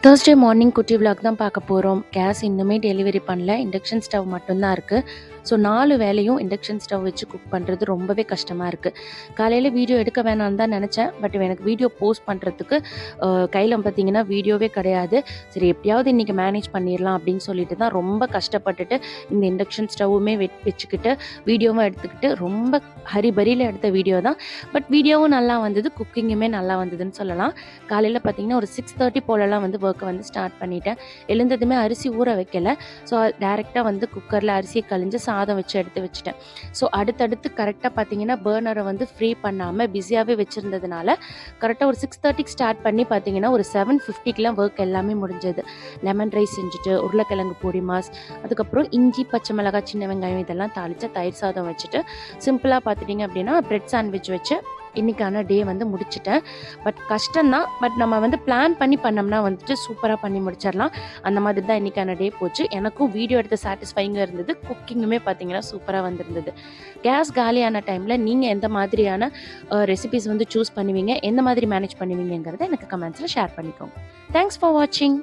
Thursday morning குட்டி vlog தான் பார்க்க போகிறோம். கேஸ் இன்னுமே டெலிவரி பண்ணல. இண்டக்ஷன் ஸ்டவ் மட்டும்தான் இருக்குது. ஸோ 4 வேளையும் இண்டக்ஷன் ஸ்டவ் வச்சு குக் பண்ணுறது ரொம்பவே கஷ்டமாக இருக்குது. காலையில் வீடியோ எடுக்க வேணான்னு தான் நினச்சேன். பட் எனக்கு வீடியோ போஸ்ட் பண்ணுறதுக்கு கையில் பார்த்தீங்கன்னா வீடியோவே கிடையாது. சரி எப்படியாவது இன்றைக்கி மேனேஜ் பண்ணிடலாம் அப்படின்னு சொல்லிட்டு தான் ரொம்ப கஷ்டப்பட்டுட்டு இந்த இண்டக்ஷன் ஸ்டவ்வுமே வச்சுக்கிட்டு வீடியோவும் எடுத்துக்கிட்டு ரொம்ப ஹரிபரியில் எடுத்த வீடியோ தான். பட் வீடியோவும் நல்லா வந்தது, குக்கிங்குமே நல்லா வந்ததுன்னு சொல்லலாம். காலையில் பார்த்தீங்கன்னா ஒரு 6:30 போலலாம் வந்து ஒர்க்கை வந்து ஸ்டார்ட் பண்ணிட்டேன். எழுந்ததுமே அரிசி ஊற வைக்கல. ஸோ டேரெக்டாக வந்து குக்கரில் அரிசியை கழிஞ்சு சாதம் வச்சு எடுத்து வச்சுட்டேன். ஸோ அடுத்தடுத்து கரெக்டாக பார்த்தீங்கன்னா பர்னரை வந்து ஃப்ரீ பண்ணாமல் பிஸியாகவே வச்சுருந்ததுனால கரெக்டாக ஒரு 6:30க்கு ஸ்டார்ட் பண்ணி பார்த்தீங்கன்னா ஒரு 7:50க்குலாம் ஒர்க் எல்லாமே முடிஞ்சது. லெமன் ரைஸ் செஞ்சுட்டு உருளைக்கிழங்கு பொடி மாஸ், அதுக்கப்புறம் இஞ்சி பச்சை மிளகாய் சின்ன வெங்காயம் இதெல்லாம் தாளித்து தயிர் சாதம் வச்சுட்டு சிம்பிளாக பார்த்துட்டிங்க அப்படின்னா பிரெட் சாண்ட்விச் வச்சு இன்றைக்கான டே வந்து முடிச்சிட்டேன். பட் கஷ்டம்தான். பட் நம்ம வந்து பிளான் பண்ணி பண்ணோம்னா வந்துட்டு சூப்பராக பண்ணி முடிச்சிடலாம். அந்த மாதிரி தான் இன்றைக்கான டே போச்சு. எனக்கும் வீடியோ எடுத்து சாட்டிஸ்ஃபைங்காக இருந்தது. குக்கிங்குமே பார்த்தீங்கன்னா சூப்பராக வந்திருந்தது. கேஸ் காலியான டைமில் நீங்கள் எந்த மாதிரியான ரெசிபிஸ் வந்து சூஸ் பண்ணுவீங்க, எந்த மாதிரி மேனேஜ் பண்ணுவீங்கிறத எனக்கு கமெண்ட்ஸில் ஷேர் பண்ணிக்கோங்க. தேங்க்ஸ் ஃபார் வாட்சிங்.